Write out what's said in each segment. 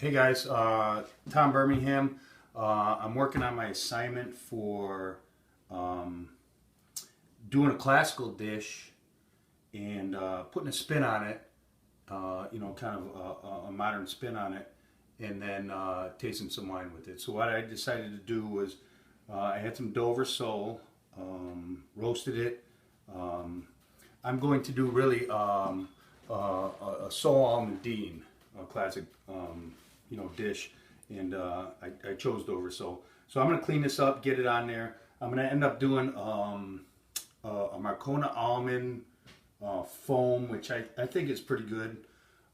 Hey guys, Tom Birmingham. I'm working on my assignment for doing a classical dish and putting a spin on it, kind of a modern spin on it, and then tasting some wine with it. So what I decided to do was I had some Dover sole, roasted it. I'm going to do really a sole almondine, a classic dish, and I chose Dover sole. So I'm going to clean this up, get it on there. I'm going to end up doing a Marcona almond foam, which I think is pretty good.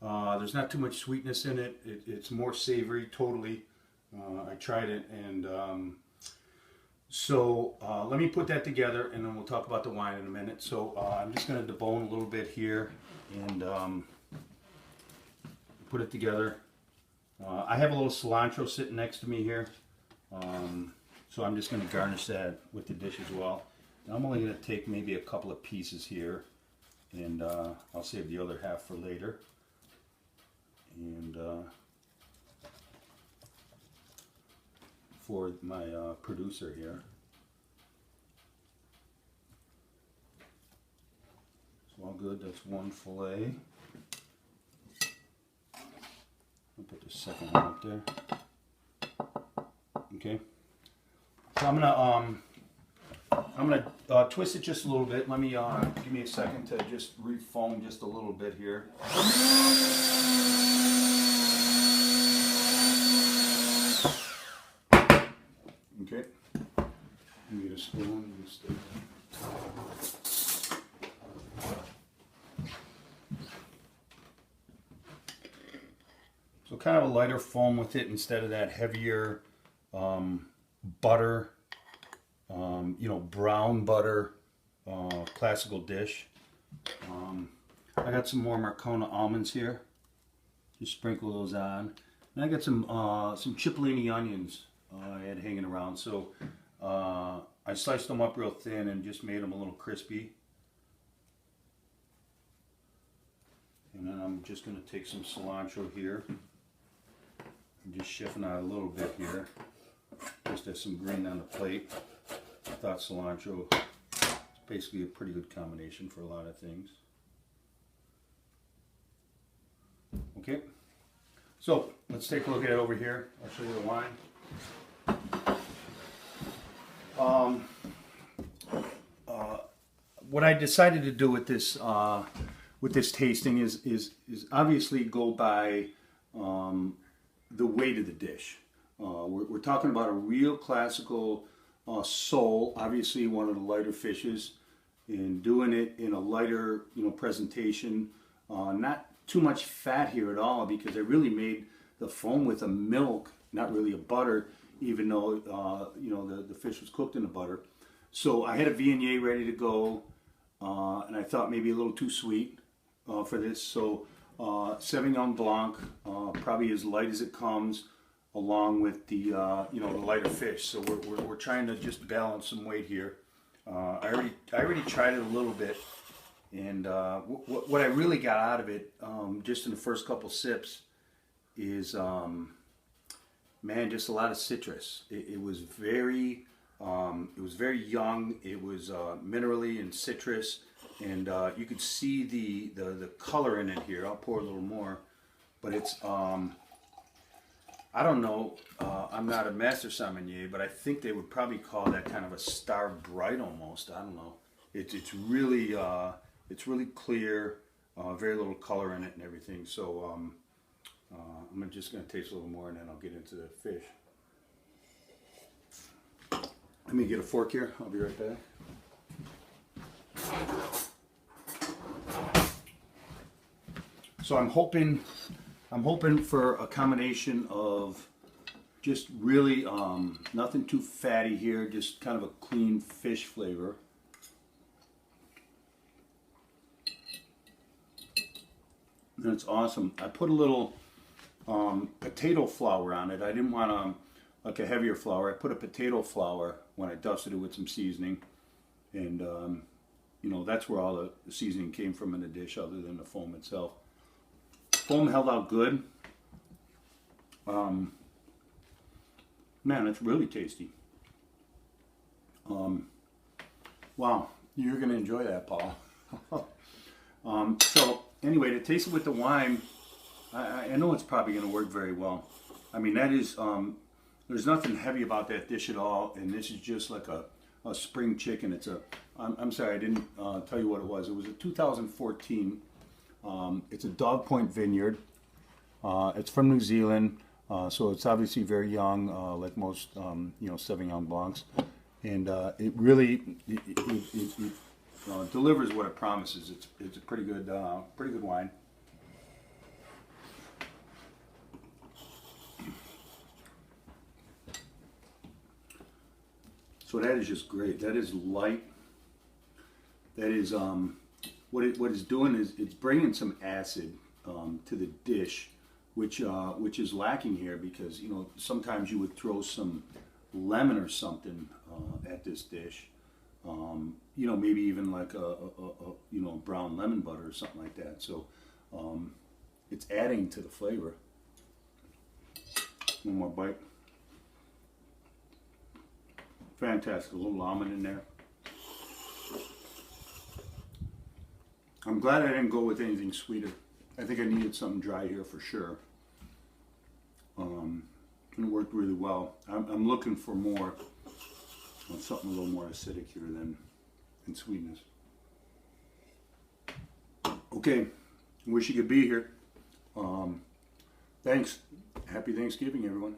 There's not too much sweetness in it. It's more savory, totally. I tried it, and so let me put that together, and then we'll talk about the wine in a minute. So I'm just going to debone a little bit here and put it together. I have a little cilantro sitting next to me here, so I'm just going to garnish that with the dish as well. And I'm only going to take maybe a couple of pieces here, and I'll save the other half for later. And for my producer here. It's all good. That's one fillet. I'll put the second one up there. Okay. So I'm gonna twist it just a little bit. Let me give me a second to just refoam just a little bit here. Okay. You get a spoon and stick that. So kind of a lighter foam with it instead of that heavier butter, brown butter classical dish. I got some more Marcona almonds here. Just sprinkle those on. And I got some cipollini onions I had hanging around. So I sliced them up real thin and just made them a little crispy. And then I'm just going to take some cilantro here. I'm just shifting out a little bit here. Just have some green on the plate. I thought cilantro is basically a pretty good combination for a lot of things. Okay, so let's take a look at it over here. I'll show you the wine. What I decided to do with this tasting is obviously go by the weight of the dish. We're talking about a real classical sole, obviously one of the lighter fishes, and doing it in a lighter presentation. Not too much fat here at all, because I really made the foam with a milk, not really a butter, even though the fish was cooked in the butter. So I had a Viognier ready to go, and I thought maybe a little too sweet for this. So Sauvignon Blanc, probably as light as it comes, along with the the lighter fish. So we're trying to just balance some weight here. I already tried it a little bit, and what I really got out of it, just in the first couple sips, is man, just a lot of citrus. It was very young. It was minerally and citrus, and you could see the color in it here. I'll pour a little more, but it's I don't know. I'm not a master sommelier, but I think they would probably call that kind of a star bright almost. I don't know. It's really clear, very little color in it and everything. So I'm just going to taste a little more, and then I'll get into the fish. Let me get a fork here. I'll be right back. So I'm hoping for a combination of just really nothing too fatty here, just kind of a clean fish flavor. And it's awesome. I put a little potato flour on it. I didn't want like a heavier flour. I put a potato flour when I dusted it with some seasoning, and that's where all the seasoning came from in the dish, other than the foam itself. Foam held out good. Man, it's really tasty. Wow, you're gonna enjoy that, Paul. So anyway, to taste it with the wine, I know it's probably gonna work very well. I mean, that is, there's nothing heavy about that dish at all, and this is just like a spring chicken. I'm sorry, I didn't tell you what it was. It was a 2014. It's a Dog Point Vineyard. It's from New Zealand, so it's obviously very young, like most Sauvignon Blancs, and it really delivers what it promises. It's a pretty good wine. So that is just great. That is light. That is what it's doing is it's bringing some acid to the dish, which is lacking here, because sometimes you would throw some lemon or something at this dish, maybe even like a brown lemon butter or something like that. So it's adding to the flavor. One more bite. Fantastic, a little almond in there. I'm glad I didn't go with anything sweeter. I think I needed something dry here for sure. And it worked really well. I'm looking for more, something a little more acidic here than sweetness. Okay, wish you could be here. Thanks. Happy Thanksgiving, everyone.